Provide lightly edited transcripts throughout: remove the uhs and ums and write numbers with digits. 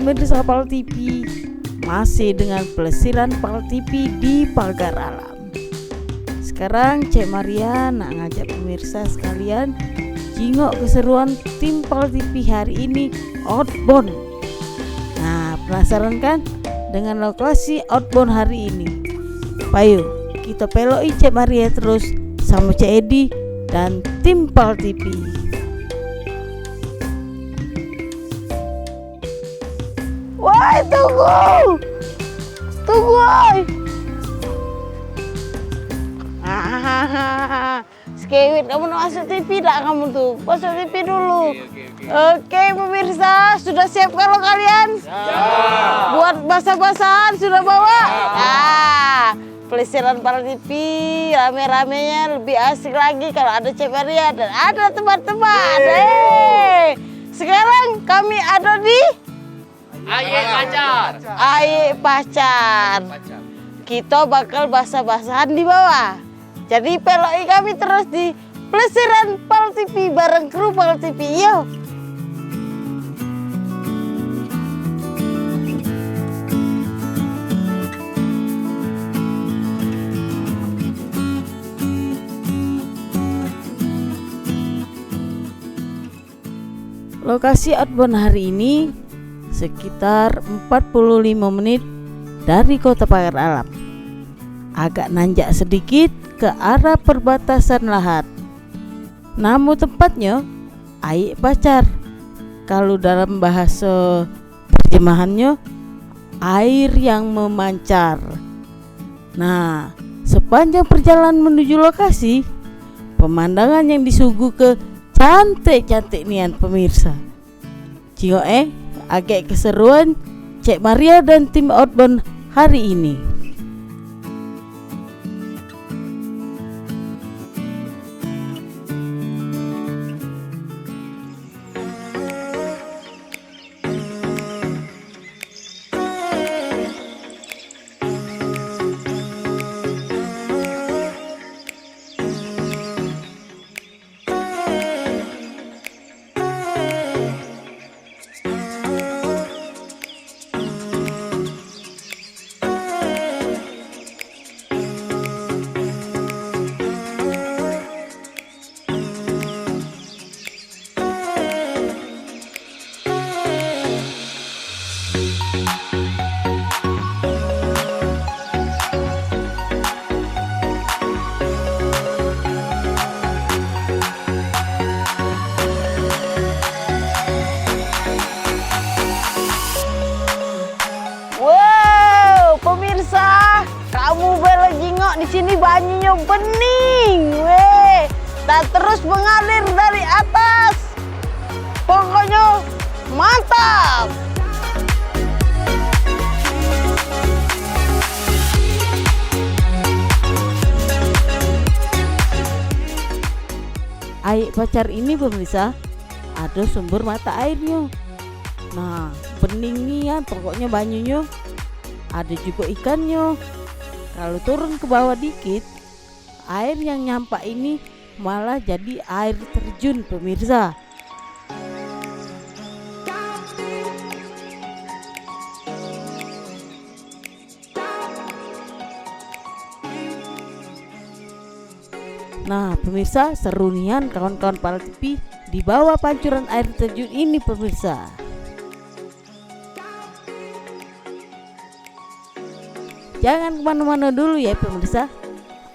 pemirsa PAL TV, masih dengan pelesiran PAL TV di Pagar Alam. Sekarang Cek Maria nak ngajak pemirsa sekalian jingok keseruan tim PAL TV hari ini outbound. Nah, penasaran kan dengan lokasi outbound hari ini? Payo kita peloi Cek Maria terus sama Cek Edi dan tim PAL TV. Woi, tunggu, woi. Skewit, kamu mau masuk TV tak kamu tuh? Masuk TV dulu. Oke, pemirsa, sudah siap kalau kalian? Siap. Buat basah-basahan sudah bawa? Nah, pelesiran PAL TV rame-ramenya lebih asik lagi kalau ada Cek Maria dan ada teman-teman. Sekarang kami ada di Aik Pacar. Kita bakal basah-basahan di bawah. Jadi peloi kami terus di pelesiran PAL TV bareng kru PAL TV. Yuk. Lokasi outbound hari ini sekitar 45 menit dari kota Pagar Alam. Agak nanjak sedikit ke arah perbatasan lahat. Namun tempatnya Aik Pacar. Kalau dalam bahasa terjemahannya air yang memancar. Nah, sepanjang perjalanan menuju lokasi, pemandangan yang disuguh ke cantik-cantik nian pemirsa. Cio agak keseruan Cek Maria dan tim outbound hari ini. Kamu bela jingok di sini banyunya bening, dan terus mengalir dari atas. Pokoknya mantap. Aik Pacar ini pemirsa ada sumber mata airnya. Nah, bening nian pokoknya banyunya. Ada juga ikannya. Kalau turun ke bawah dikit, air yang nyampak ini malah jadi air terjun pemirsa. Nah pemirsa, seru nian kawan-kawan PAL TV di bawah pancuran air terjun ini pemirsa. Jangan kemana-mana dulu ya pemirsa.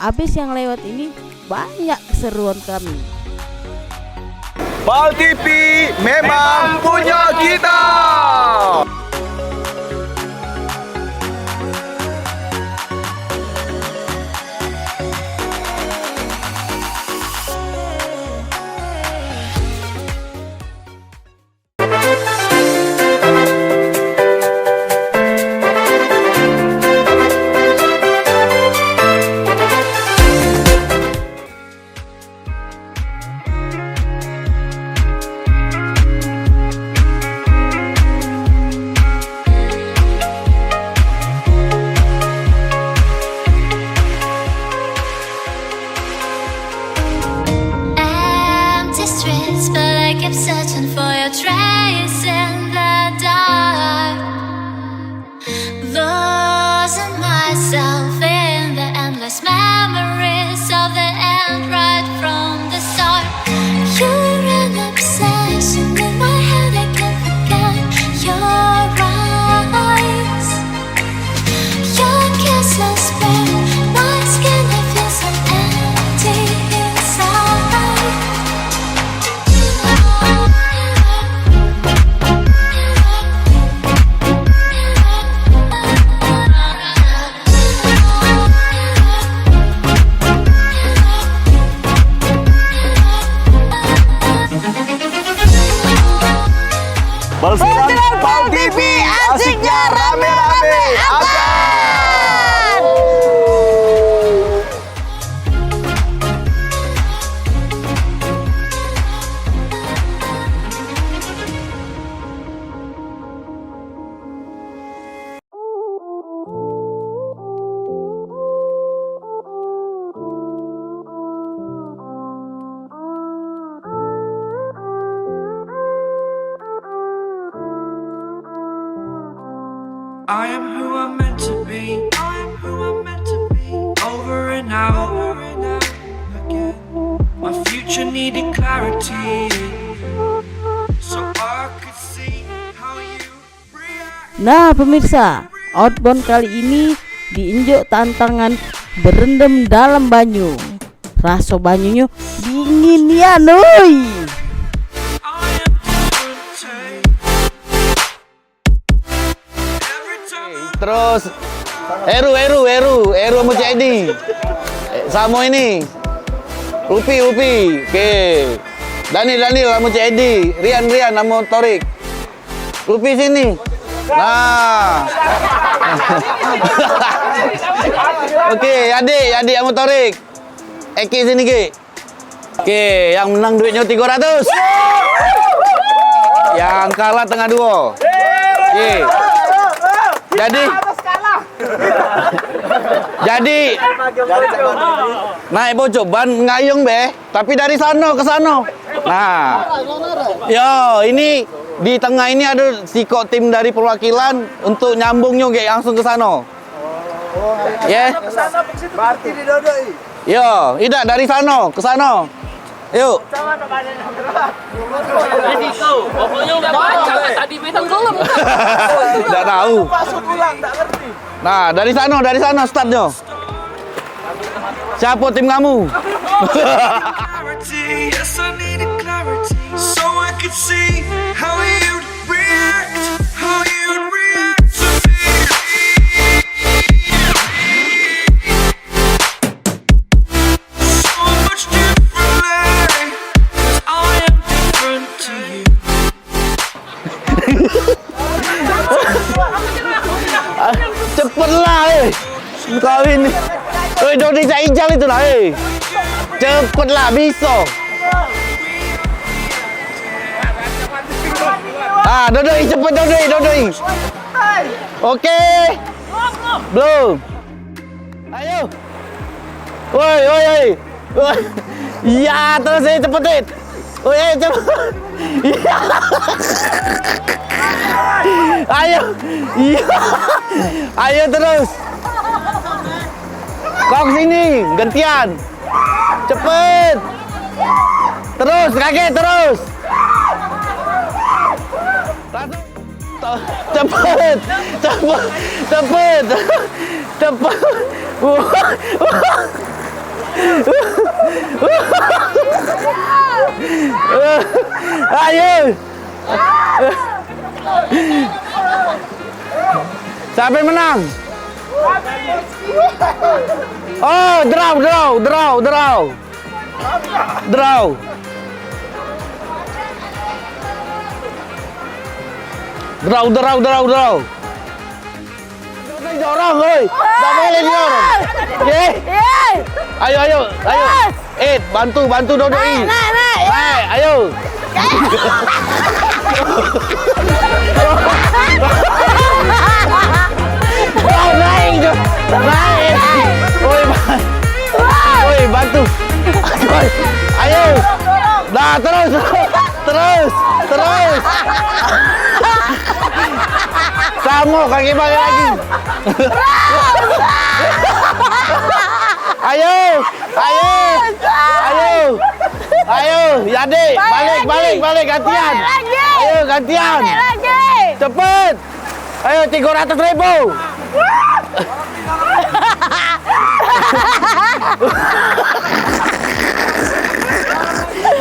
Abis yang lewat ini banyak keseruan kami. PAL TV memang punya kita. I am who I'm meant to be. I am who I'm meant to be. Over and out again. My future needed clarity, so I could see how you react. Nah pemirsa, outbound kali ini diinjak tantangan berendam dalam banyu. Rasa banyunya dingin ya nuy. Terus Eru sama Cik Edi. Sama ini. Upi. Oke. Daniel sama Cik Edi. Rian sama Torik. Upi sini. Nah. Oke, adik sama Torik. Eki sini, Ki. Oke, yang menang duitnya 300. Yang kalah tengah duo. Oke. Jadi naik bocok ban ngayung be, tapi dari sana ke sana. Nah, yo ini di tengah ini ada sikok tim dari perwakilan untuk nyambungnya kayak langsung ke sana. Ya. Berarti didodoi. Yo, tidak dari sana ke sana. Yuk. Pokoknya udah baca tadi metang golem. Tidak tahu. Nah, dari sana startnya. Siapa tim kamu? Clarity, yes, I needed clarity, so I could see how you'd react, to me. So much differently, 'cause I am different to you. Cepatlah, kau ini. Dodi Ijal itu lah, cepatlah bisa. Dodoi cepet Dodoi. Oke. Belum. Ayo. Woi. Ya, terus cepetin. Woi, cepet. Ya. Ayo. Iya. Ayo terus. Kau sini, gantian. Cepet. Terus, kakek terus. Cepet. Ayo. Siapa yang menang? Oh, draw. Dorong, oi. Tak boleh dorong. Ye. Ayo. Bantu Dodoi. Naik, ayo. Naik. Oi, bantu. Ayo. Nah, terus. Kamu kaki balik lagi. Ayo, Yade, balik gantian. Ayo gantian. Cepet. Ayo 300.000.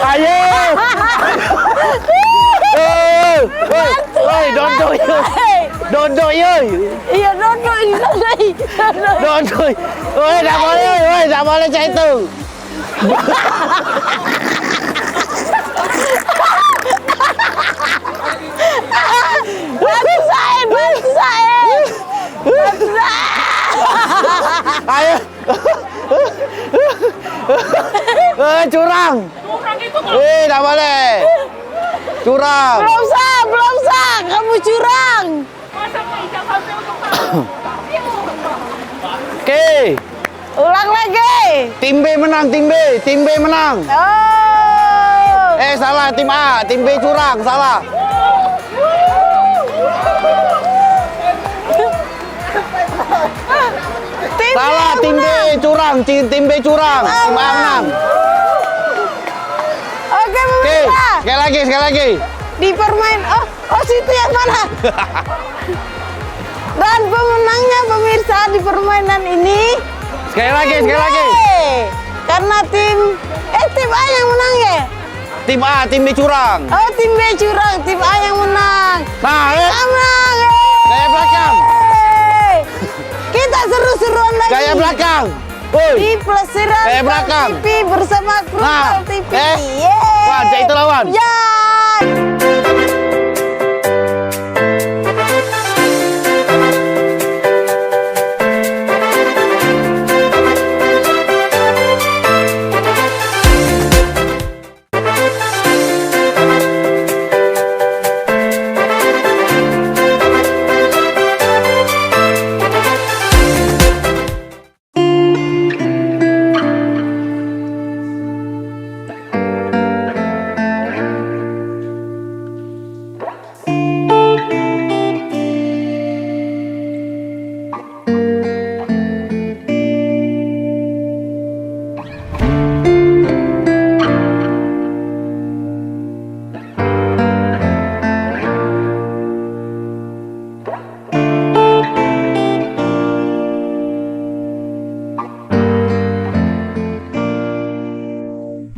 Ayo. Oi, Dondo yoi. Iya Dondo. Oi, tak boleh cak itu. Bantu saya. Ayo. Curang. Tak boleh. Curang. Belum sah. Kamu curang. Oke. Ulang lagi. Tim B menang. Oh. Salah tim A, tim B curang, salah. curang, tim B curang. Tim A menang. Oke, Oke, pemirsa. sekali lagi. Di permain. Oh situ yang mana? Dan pemenangnya pemirsa di permainan ini. Sekali lagi. Karena tim A yang menang ya? Tim A, tim B curang. Oh, tim B curang, tim A yang menang. Nah, Menang. gaya belakang. Kita seru-seruan lagi. Gaya belakang. Woi. Di Pelesiran Gaya belakang. TV bersama Krupal TV. Yeay. Wah, cek itu lawan. Ya.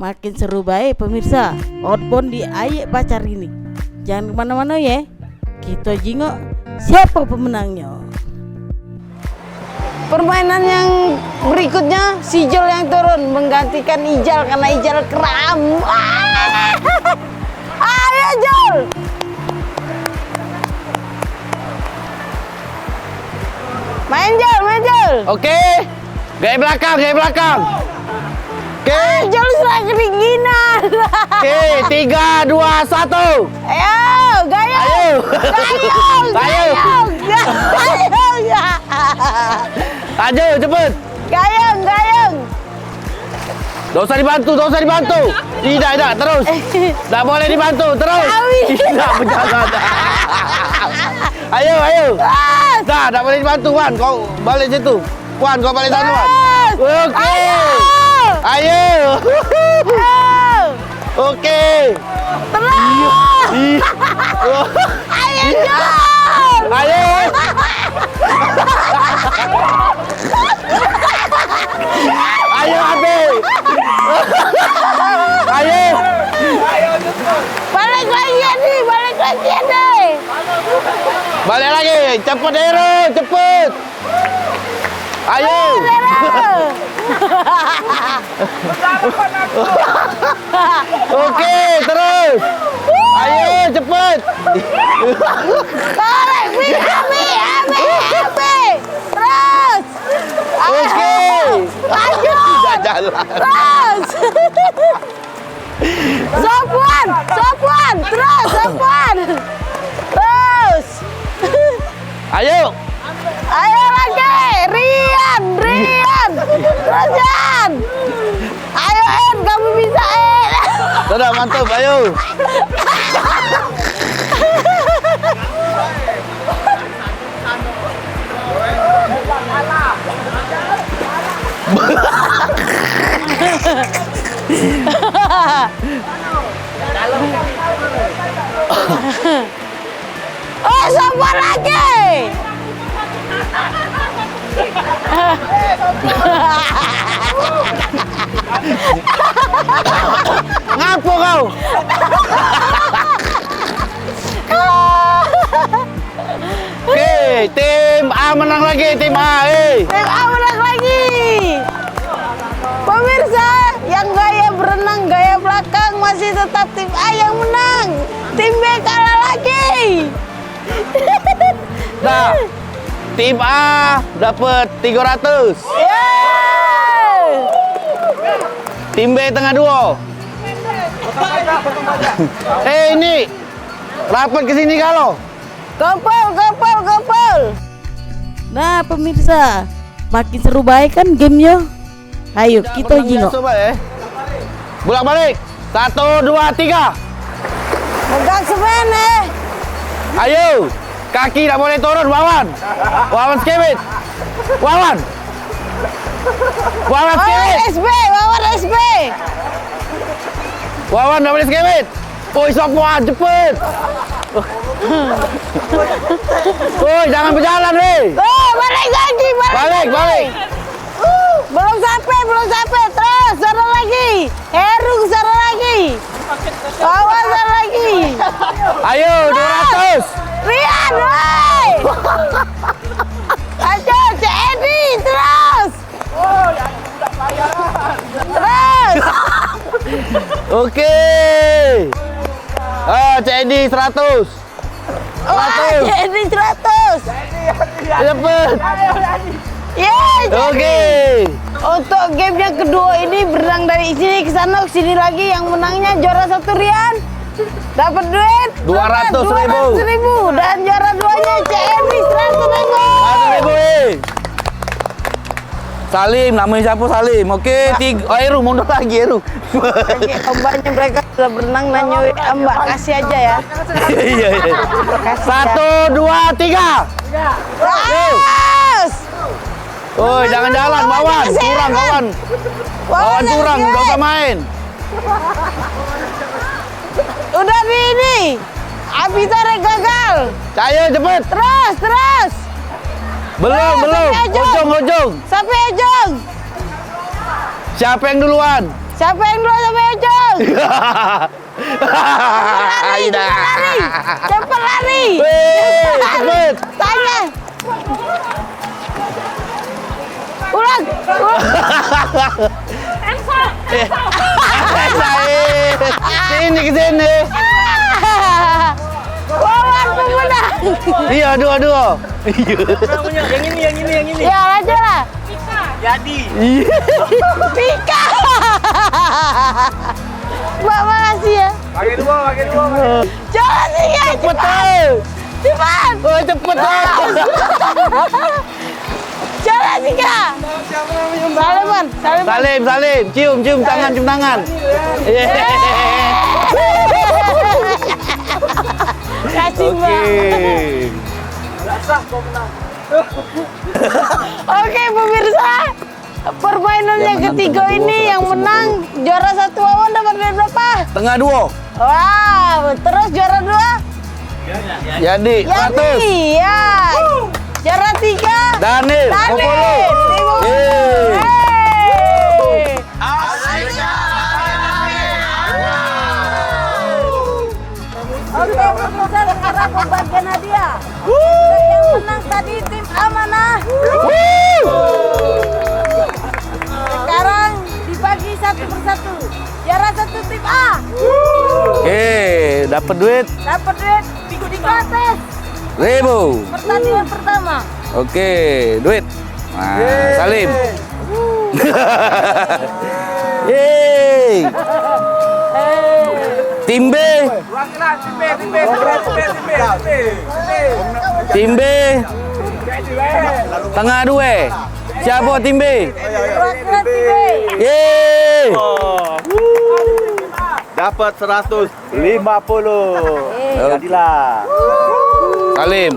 Makin seru baik pemirsa outbound di Ayek Pacar ini. Jangan kemana-mana ya. Kita jingok siapa pemenangnya. Permainan yang berikutnya si Jol yang turun menggantikan Ijal karena Ijal kram. Ayo Jol. Main Jol. Oke. Gaya belakang. Oke. Jol sudah kedinginan. Oke, 3, 2, 1. Ayo, gayung. Ayo, cepet. Gayung. Tidak usah dibantu. Tidak, terus. Tak boleh dibantu, terus. Tidak, berjalan. Ayo. Tak boleh dibantu, Wan. Kau balik situ. Wan, kau balik sana, Wan. Oke. Ayo. Oke. Terus. Ayo, Jol. Ayo. Ayo, Abi. Ayo. Balik lagi nih. Balik lagi. Cepet, Hero. Cepet. Ayo. Oke, terus. Ayo, cepet. Balik, Abi. Terus. Oke. Lanjut. Tidak jalan. Terus. Sopwan. Terus, Sopwan. Terus. Ayo. Ayo lagi. Rian. Terus, Jan. Ayo, En. Kamu bisa, En. Sudah, mantap. Ayo. Oh, Sopwan lagi. Ngapo kau? Oke, tim A menang lagi, tim A. Tim A menang lagi. Pemirsa, yang gaya berenang, gaya belakang masih tetap tim A yang menang. Tim B kalah lagi. Nah, tim A dapat 300. Yeay. Tim B tengah duo. Ini rapat ke sini kalau. Gopol. Nah pemirsa, makin seru baik kan gamenya. Ayo kita jingok. Coba ya. Bolak balik. 1, 2, 3. Pegang semen Ayo. Kaki tak boleh turun, Wawan. Wawan skewit. Wawan. Wawan skewit. SB, Wawan SB. Wawan dapat skewit. Woi, semua cepet. Woi, jangan berjalan, weh. Oh, balik lagi, Balik. Belum sampai. Terus, sana lagi. Heru, sana lagi. Wawan, sana lagi. Ayo, 200. Rian, woi. Ayo, Cik Edi, terus. Terus. Oke. Cik Edi 100. Wah, Cik Edi 100. Cepet. Yeay, Oke. Untuk game yang kedua ini berenang dari sini ke sana ke sini lagi, yang menangnya juara 1 Rian dapat duit 200.000. dan juara 2-nya CMI 100.000. 100.000. Salim, namanya siapa Salim? Oke, Eru mundur lagi Eru. Oke, ombaknya mereka sudah berenang dan nyuit ombak, kasih aja ya. Iya. 1, 2, 3. Terus. Oh, jangan jalan, Wawan. Curang, Wawan. Wawan curang, Wawan, gak usah main. Udah di ini. Abitare gagal. Ayo cepet. Terus. Belum. Ujung. Sampai ujung. Siapa yang duluan? Sampai ujung. Cepat lari. Wih, cepet. Tanya. Ulang. Sini ke sini. Wawan pemenang. Iya, dua. Yang ini. Ya, aja lah. Jadi. Pika. Mbak, makasih ya. Pakai dua. Jangan tinggal. Cepet tuh. Cepat. Oh, cepet tuh. Jangan tinggal. Saliman. Salim. Cium tangan. Kasih Oke. Mbak. Oke pemirsa, permainan yang ketiga ini yang menang juara 1 Wawan dapat duit berapa? Setengah 2. Wow, terus juara 2? Jadi 100. Ya. Juara 3? Daniel 50. Yeay. Oke pemirsa, sekarang pembagian hadiah. Yang menang tadi tim Amanah. Sekarang dibagi satu persatu. Juara 1 tim A. Oke, dapat duit Dapat duit 300. 1.000. Pertandingan pertama. Oke, duit. Nah, Salim. Yeay. Tim B. Tim B. Tengah 2. Siapa tim B? Perwakilan tim B. Yeay. Dapat 150. Jadilah. Salim.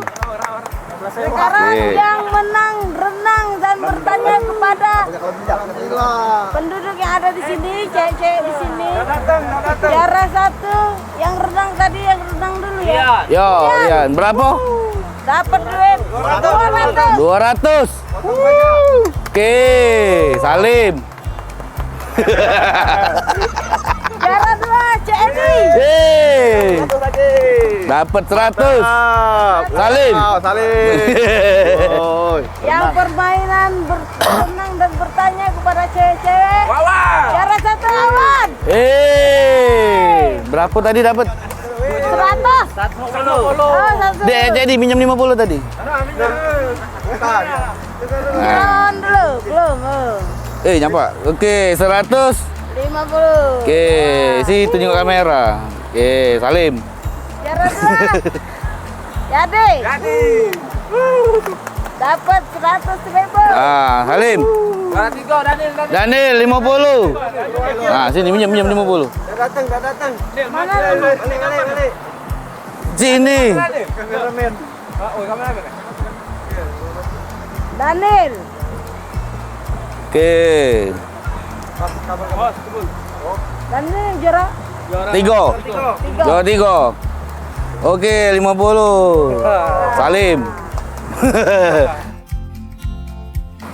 Sekarang yang menang renang dan bertanya kepada penduduk yang ada di sini, cewek-cewek di sini. Juara 1 yang renang tadi, yang renang dulu ya. Yo, Rian. Berapa? Dapat duit 200. 200. Oke, Salim. Juara 2 CMI. Yeay. Dapat 100. Salim. Yang permainan berenang dan bertanya kepada cewek-cewek. Juara 1 Wawan. Berapa tadi dapat? 100. 150. Oh, 100. Jadi minjem 50 tadi. Jangan dulu, belum. Nyampak. Oke, 100. 50. Oke, si tunjuk kamera. Oke, Salim. Juara 2. Jadi. Dapat 100.000. Salim. Juara 3 Daniel 50. Nah, sini minjem 50. Datang. Mana? Balik. Sini. Kameramen. Kameramen. Daniel. Oke. Dan ini juara 3. Juara 3. Oke, 50. Salim.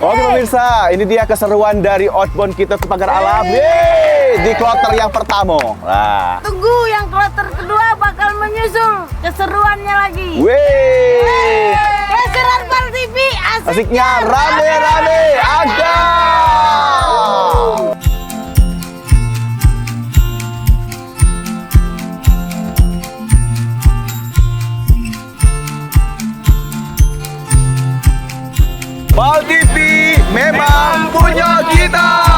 Oke pemirsa, ini dia keseruan dari outbound kita ke Pagar Alam. Yeay, di kloter yang pertama. Nah. Tunggu yang kloter kedua bakal menyusul keseruannya lagi. Wih. Pelesiran Pal TV Asiknya rame-rame ada. Pal TV memang punya kita.